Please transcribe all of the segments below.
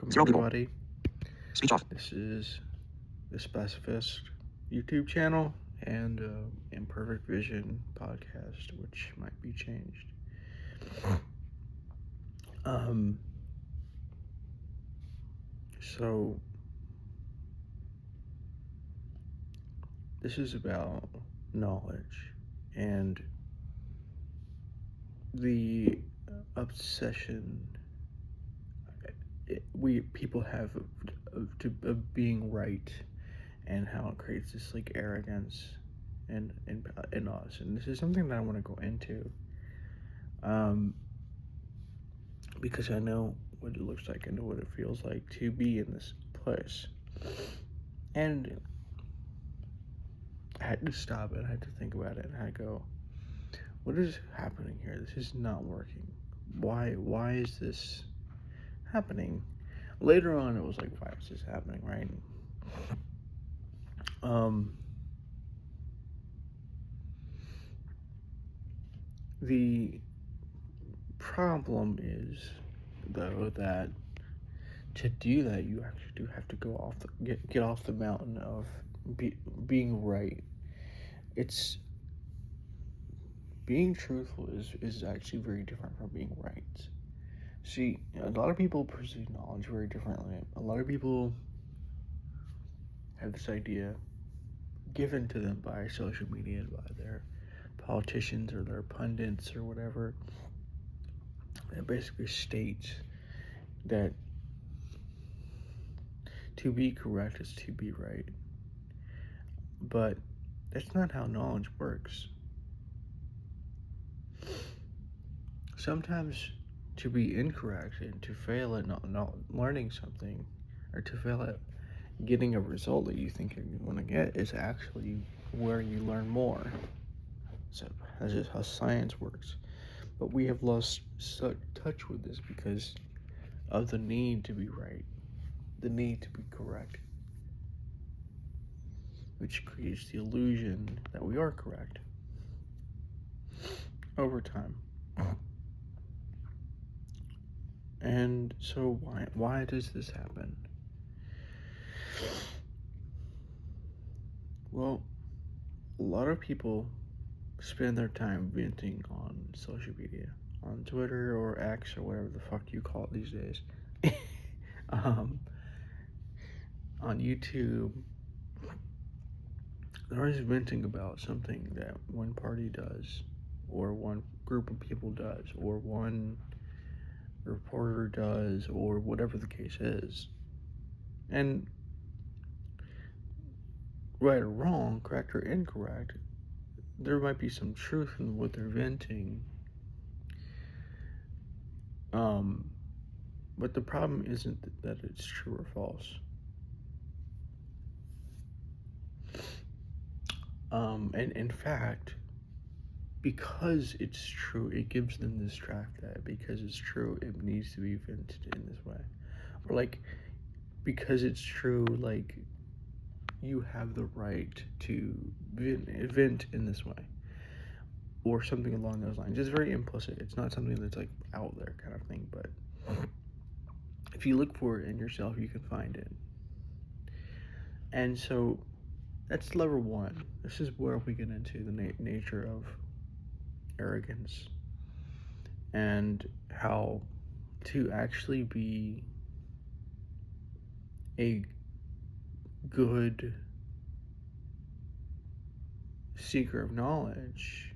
Welcome Zero people. everybody. Speech off. This is the Specifist YouTube channel and Imperfect Vision podcast, which might be changed. So this is about knowledge and the obsession people have of being right, and how it creates this like arrogance in us. And this is something that I want to go into, because I know what it looks like, I know what it feels like to be in this place. And I had to stop and I had to think about it, and I go, what is happening here? This is not working. Why is this happening? Later on it was like, why is this happening, right? The problem is, though, that to do that you actually do have to go off get off the mountain of being right. It's being truthful is actually very different from being right. See, a lot of people pursue knowledge very differently. A lot of people have this idea given to them by social media, by their politicians or their pundits or whatever, that basically states that to be correct is to be right. But that's not how knowledge works. Sometimes to be incorrect and to fail at not learning something, or to fail at getting a result that you think you're going to get, is actually where you learn more. So that's just how science works. But we have lost touch with this because of the need to be right, the need to be correct, which creates the illusion that we are correct over time. And so why does this happen? Well, a lot of people spend their time venting on social media, on Twitter or X or whatever the fuck you call it these days. On YouTube, they're always venting about something that one party does, or one group of people does, or one reporter does, or whatever the case is. And right or wrong, correct or incorrect, there might be some truth in what they're venting. But the problem isn't that it's true or false. And in fact, because it's true, it gives them this trap that because it's true, it needs to be vented in this way. Or like, because it's true, like, you have the right to vent in this way. Or something along those lines. It's very implicit. It's not something that's like out there kind of thing, but if you look for it in yourself, you can find it. And so that's level one. This is where we get into the nature of arrogance and how to actually be a good seeker of knowledge.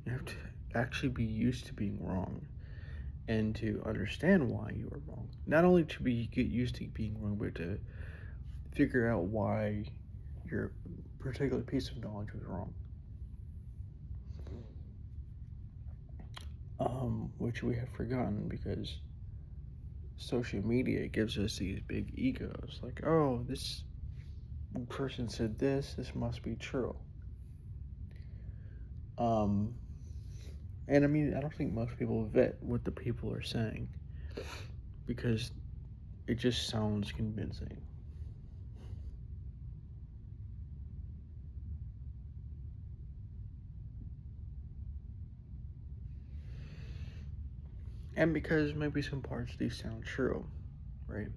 You have to actually be used to being wrong and to understand why you are wrong. Not only to get used to being wrong, but to figure out why your particular piece of knowledge was wrong. Which we have forgotten because social media gives us these big egos. Like, oh, this person said this must be true. And I mean, I don't think most people vet what the people are saying because it just sounds convincing. And because maybe some parts do sound true. right?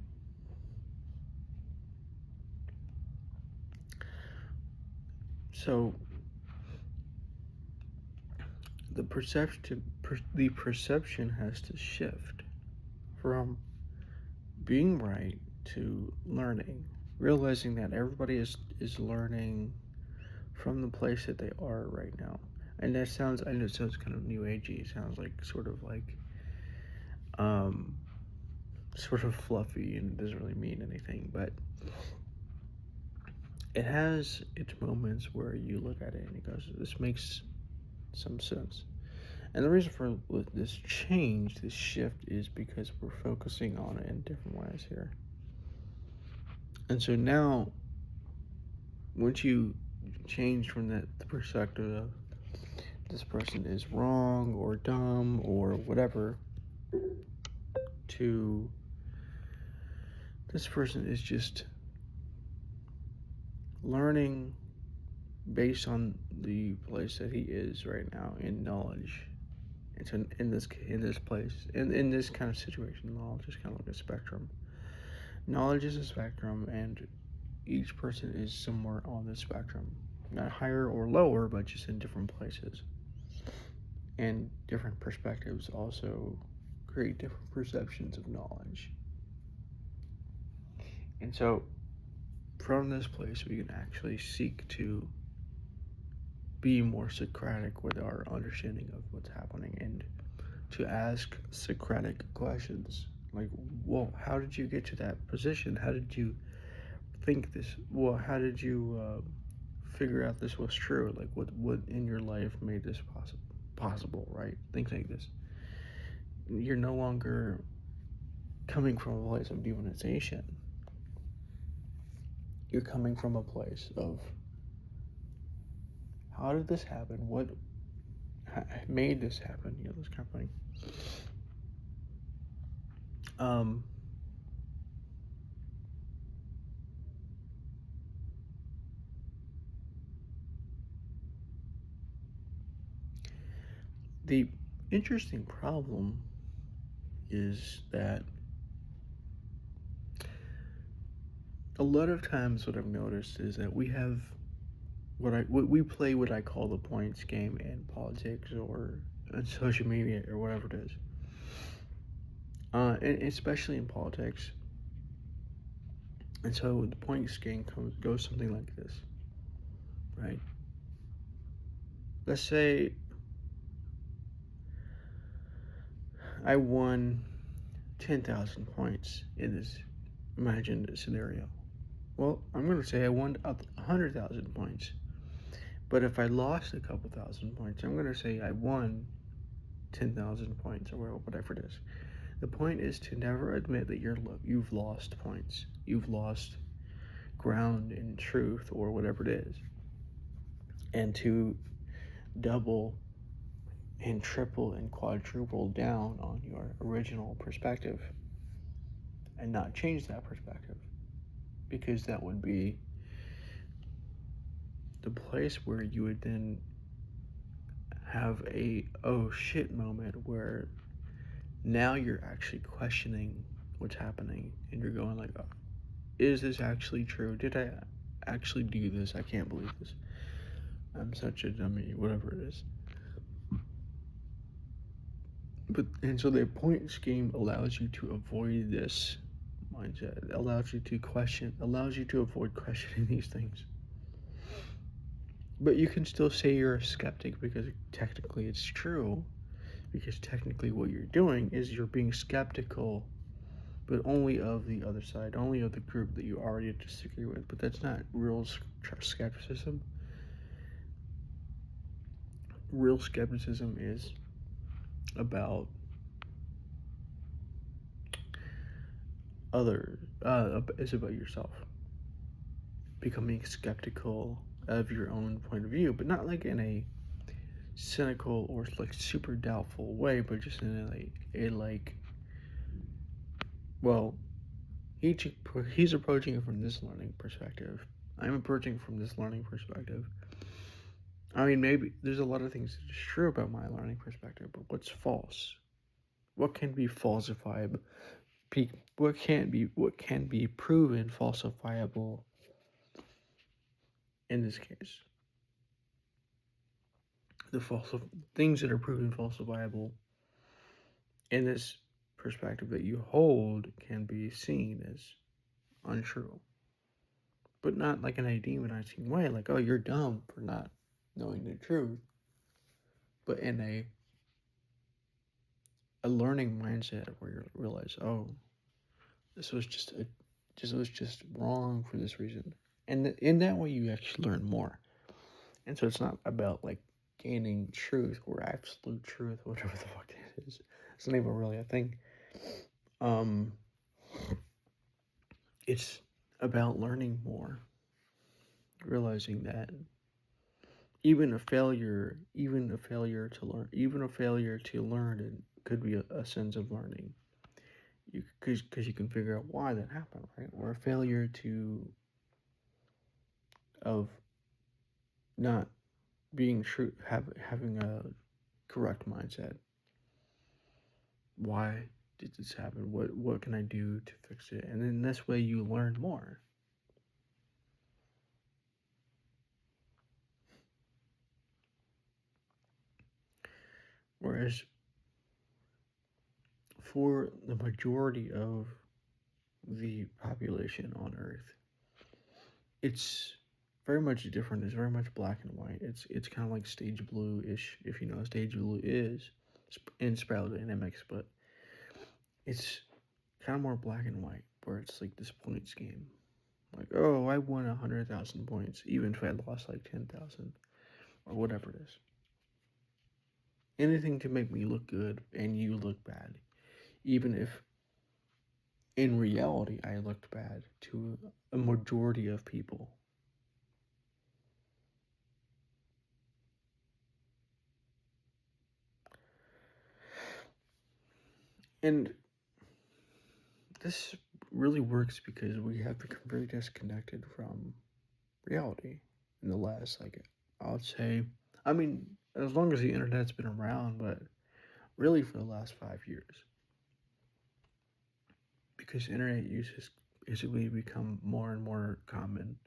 So the perception has to shift from being right to learning, realizing that everybody is learning from the place that they are right now. And that sounds, I know it sounds kind of new agey. It sounds like um, sort of fluffy and doesn't really mean anything, but it has its moments where you look at it and it goes, this makes some sense. And the reason for this change, this shift, is because we're focusing on it in different ways here. And so now, once you change from that the perspective of this person is wrong or dumb or whatever to this person is just learning based on the place that he is right now in knowledge. It's in this place in this kind of situation. Knowledge is kind of like a spectrum. Knowledge is a spectrum, and each person is somewhere on the spectrum, not higher or lower, but just in different places. And different perspectives also create different perceptions of knowledge. And so, from this place, we can actually seek to be more Socratic with our understanding of what's happening and to ask Socratic questions. Like, well, how did you get to that position? How did you think this? Well, how did you figure out this was true? Like, what in your life made this possible, right? Things like this. You're no longer coming from a place of demonization. You're coming from a place of how did this happen? What made this happen? You know, this kind of thing. Um, the interesting problem is that a lot of times what I've noticed is that we have what we play what I call the points game in politics or on social media or whatever it is. And especially in politics. And so the points game goes something like this, right? Let's say I won 10,000 points in this imagined scenario. Well, I'm going to say I won 100,000 points. But if I lost a couple thousand points, I'm going to say I won 10,000 points or whatever it is. The point is to never admit that you've lost points. You've lost ground in truth or whatever it is. And to double and triple and quadruple down on your original perspective and not change that perspective, because that would be the place where you would then have a oh shit moment where now you're actually questioning what's happening and you're going like, oh, is this actually true? Did I actually do this? I can't believe this. I'm such a dummy, whatever it is. But and so the point scheme allows you to avoid this mindset. It allows you to avoid questioning these things. But you can still say you're a skeptic because technically it's true. Because technically what you're doing is you're being skeptical, but only of the other side, only of the group that you already disagree with. But that's not real skepticism. Real skepticism is about is about yourself. Becoming skeptical of your own point of view, but not like in a cynical or like super doubtful way, but just in a like, well, he's approaching it from this learning perspective. I'm approaching from this learning perspective. I mean, maybe there's a lot of things that's true about my learning perspective, but what's false? What can be falsified what can be proven falsifiable in this case. The false things that are proven falsifiable in this perspective that you hold can be seen as untrue, but not like in a demonizing way, like, oh, you're dumb for not knowing the truth, but in a learning mindset where you realize, oh, this was just wrong for this reason, and in that way you actually learn more. And so it's not about like gaining truth or absolute truth, whatever the fuck that is. It's not even really a thing. Um, it's about learning more, realizing that even a failure to learn, it could be a sense of learning. Because you can figure out why that happened, right? Or a failure to of not being true, having a correct mindset. Why did this happen? What can I do to fix it? And then this way you learn more. Whereas for the majority of the population on Earth, it's very much different. It's very much black and white. It's kind of like stage blue ish, if you know what stage blue is, in Spiral Dynamics, but it's kind of more black and white, where it's like this points game. Like, oh, I won 100,000 points, even if I lost like 10,000 or whatever it is. Anything to make me look good and you look bad, even if in reality I looked bad to a majority of people. And this really works because we have become very disconnected from reality in the last, like, I would say, I mean, as long as the internet's been around, but really for the last 5 years. Because internet use has basically become more and more common.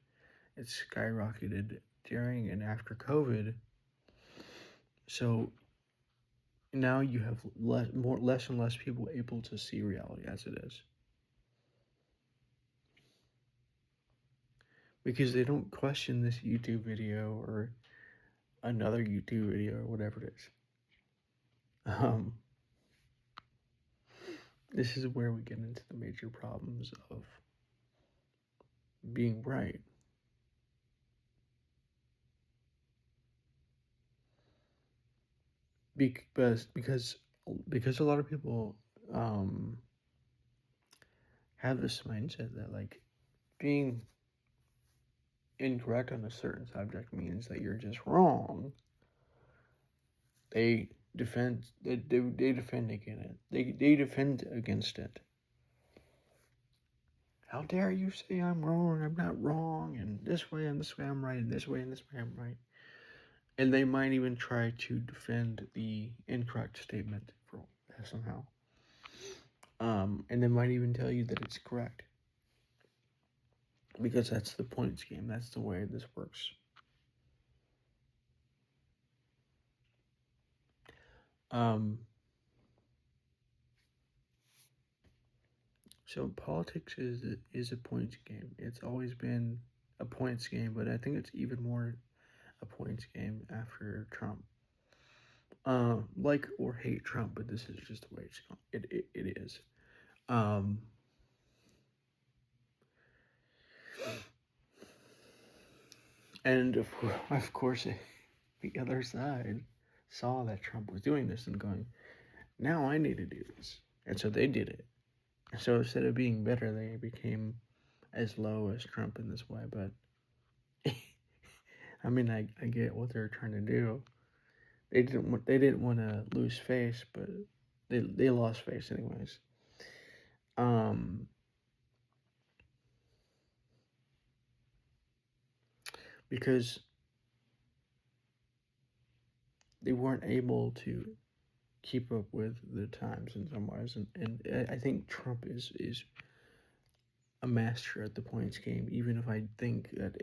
It's skyrocketed during and after COVID. So now you have less and less people able to see reality as it is, because they don't question this YouTube video or another YouTube video or whatever it is. This is where we get into the major problems of being right. Because a lot of people have this mindset that like being incorrect on a certain subject means that you're just wrong. They they defend against it. They defend against it. How dare you say I'm wrong? I'm not wrong, and this way I'm right, and this way I'm right. And they might even try to defend the incorrect statement for somehow. And they might even tell you that it's correct. Because that's the points game. That's the way this works. So politics is a points game. It's always been a points game, but I think it's even more a points game after Trump. Like or hate Trump, but this is just the way it is. Um, and of course, the other side saw that Trump was doing this and going, now I need to do this. And so they did it. So instead of being better, they became as low as Trump in this way. But I mean, I get what they're trying to do. They didn't want to lose face, but they lost face anyways. Um, because they weren't able to keep up with the times in some ways, and I think Trump is a master at the points game, even if I think that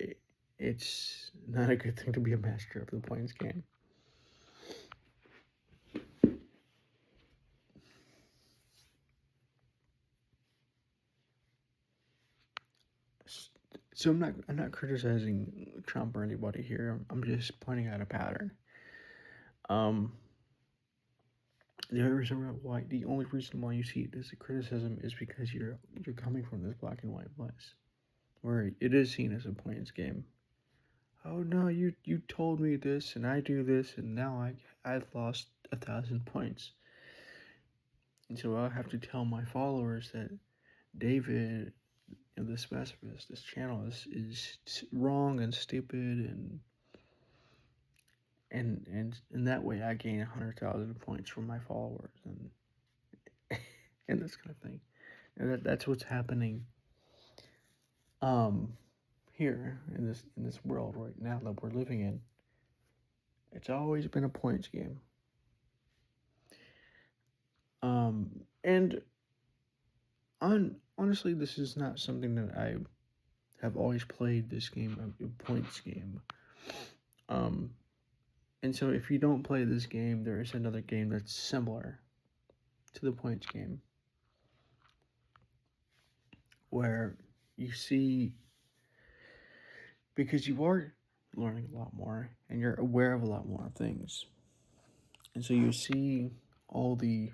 it's not a good thing to be a master of the points game. So I'm not criticizing Trump or anybody here. I'm just pointing out a pattern. Um, the only reason why you see it as a criticism is because you're coming from this black and white place, where it is seen as a points game. Oh no, you told me this and I do this and now I've lost 1,000 points, and so I have to tell my followers that David, this specialist, this channel is wrong and stupid, and in that way I gain 100,000 points from my followers, and this kind of thing. And that's what's happening um here in this world right now that we're living in. It's always been a points game. And honestly, this is not something that I have always played this game, a points game. Um, and so if you don't play this game, there is another game that's similar to the points game, where you see, because you are learning a lot more and you're aware of a lot more things, and so you see all the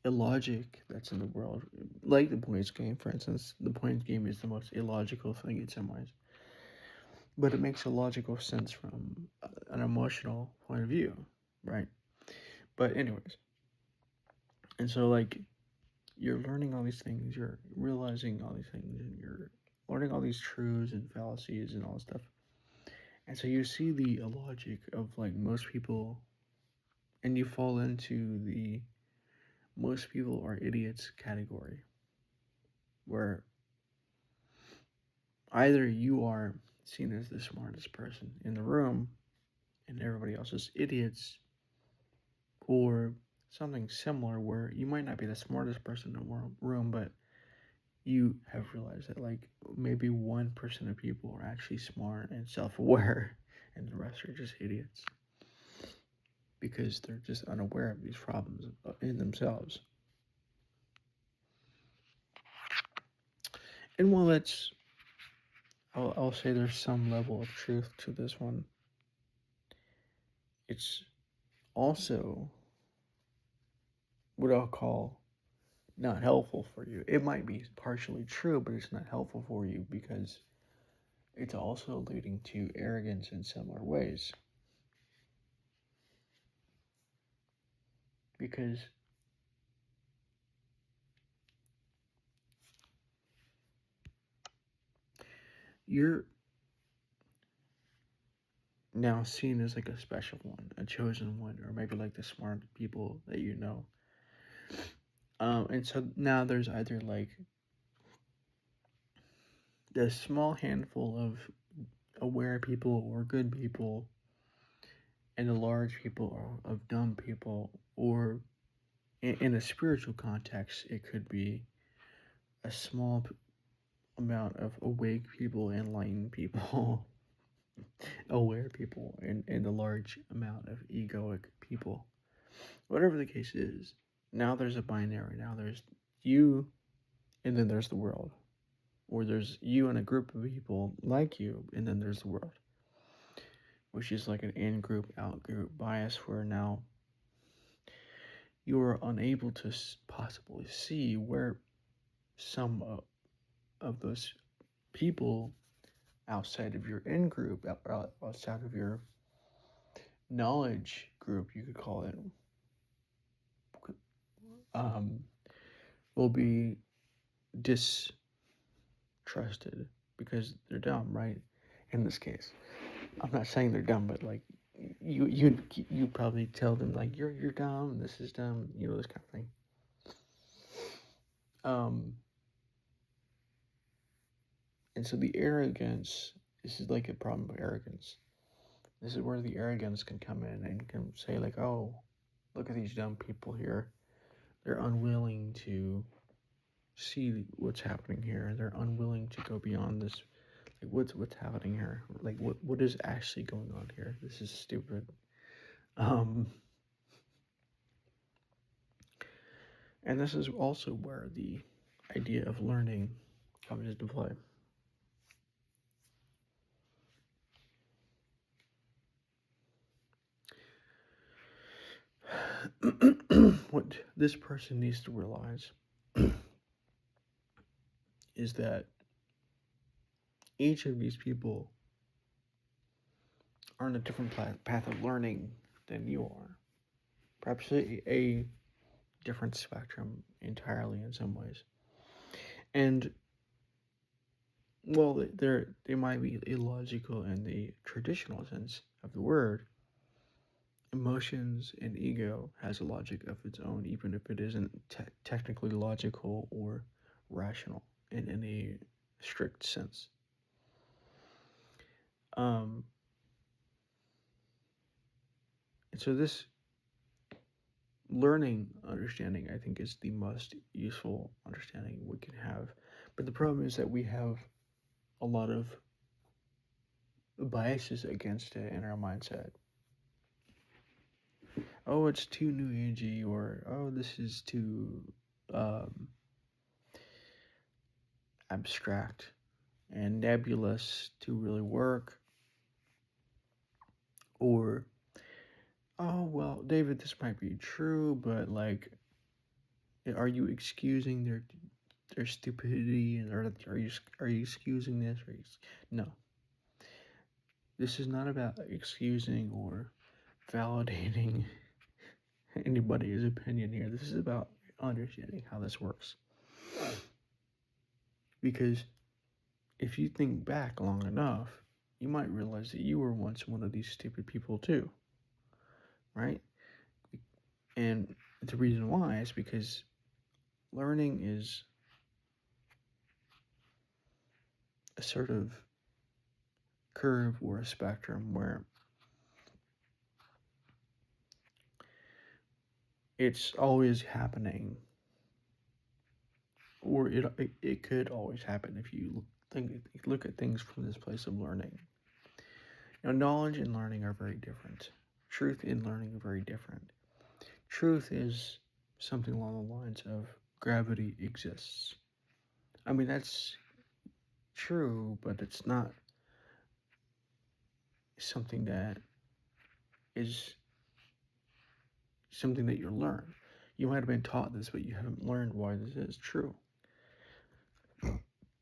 illogic that's in the world, like the points game. For instance, the points game is the most illogical thing in some ways, but it makes a logical sense from an emotional point of view, right? But anyways, and so like you're learning all these things, you're realizing all these things, and you're learning all these truths and fallacies and all this stuff. And so you see the illogic of like most people, and you fall into the most people are idiots category, where either you are seen as the smartest person in the room and everybody else is idiots, or something similar where you might not be the smartest person in the room, but you have realized that like maybe 1% of people are actually smart and self-aware and the rest are just idiots because they're just unaware of these problems in themselves. And while I'll say there's some level of truth to this one, it's also what I'll call not helpful for you. It might be partially true, but it's not helpful for you because it's also leading to arrogance in similar ways. Because you're now seen as like a special one, a chosen one, or maybe like the smart people that you know. And so now there's either like this small handful of aware people or good people, and a large people of dumb people, or in a spiritual context, it could be a small amount of awake people, enlightened people, aware people, and a large amount of egoic people. Whatever the case is, now there's a binary. Now there's you, and then there's the world. Or there's you and a group of people like you, and then there's the world. Which is like an in group, out group bias where now you are unable to possibly see where some of those people outside of your in group, outside of your knowledge group, you could call it, um, will be distrusted because they're dumb, right? In this case, I'm not saying they're dumb, but like you probably tell them like you're dumb, this is dumb, this kind of thing. Um, and so the arrogance, this is like a problem of arrogance. This is where the arrogance can come in and can say like, oh, Look at these dumb people here. They're unwilling to see what's happening here. They're unwilling to go beyond this. Like, what's happening here? Like, what is actually going on here? This is stupid. And this is also where the idea of learning comes into play. What this person needs to realize is that each of these people are on a different path of learning than you are. Perhaps a different spectrum entirely in some ways. And well, they might be illogical in the traditional sense of the word. Emotions and ego has a logic of its own, even if it isn't technically logical or rational in any strict sense. And so this learning understanding, I think, is the most useful understanding we can have. But the problem is that we have a lot of biases against it in our mindset. Oh, it's too new agey, or oh, this is too abstract and nebulous to really work. Or, oh, well, David, this might be true, but like, are you excusing their stupidity, and are you excusing this? No, this is not about excusing or validating anybody's opinion here. This is about understanding how this works. Because if you think back long enough, you might realize that you were once one of these stupid people too, right? And the reason why is because learning is a sort of curve or a spectrum where it's always happening, or it could always happen if you look at things from this place of learning. Knowledge and learning are very different. Truth and learning are very different. Truth is something along the lines of gravity exists. I mean, that's true, but it's not something that is something that you learn. You might have been taught this, but you haven't learned why this is true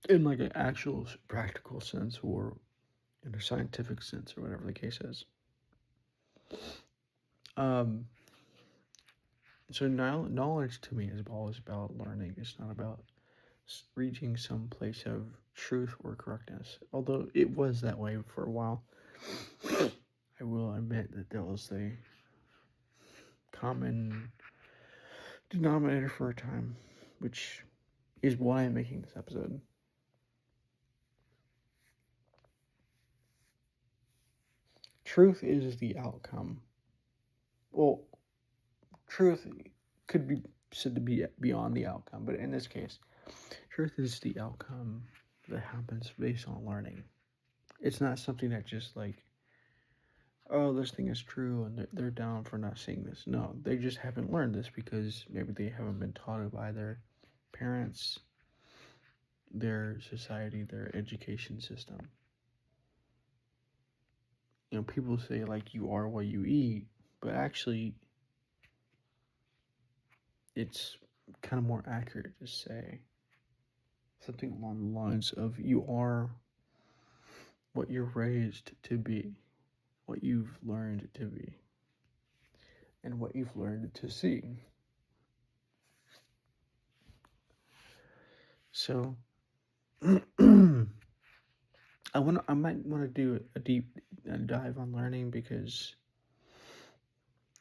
in like an actual practical sense or in a scientific sense or whatever the case is. So now knowledge to me is always about learning. It's not about reaching some place of truth or correctness, although it was that way for a while. I will admit that there was a common denominator for a time, which is why I'm making this episode. Truth is the outcome. Well, truth could be said to be beyond the outcome, but in this case, truth is the outcome that happens based on learning. It's not something that just like, oh, this thing is true and they're down for not seeing this. No, they just haven't learned this because maybe they haven't been taught it by their parents, their society, their education system. People say like you are what you eat, but actually it's kind of more accurate to say something along the lines of you are what you're raised to be, what you've learned to be, and what you've learned to see. So I might want to do a deep dive on learning, because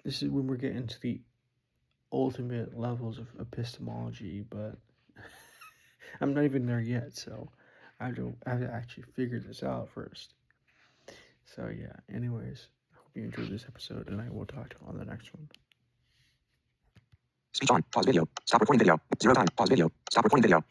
this is when we're getting to the ultimate levels of epistemology, but I'm not even there yet, so I have to actually figure this out first. So yeah, anyways, I hope you enjoyed this episode, and I will talk to you on the next one. Speech on. Pause video. Stop recording video. 0 time. Pause video. Stop recording video. Button.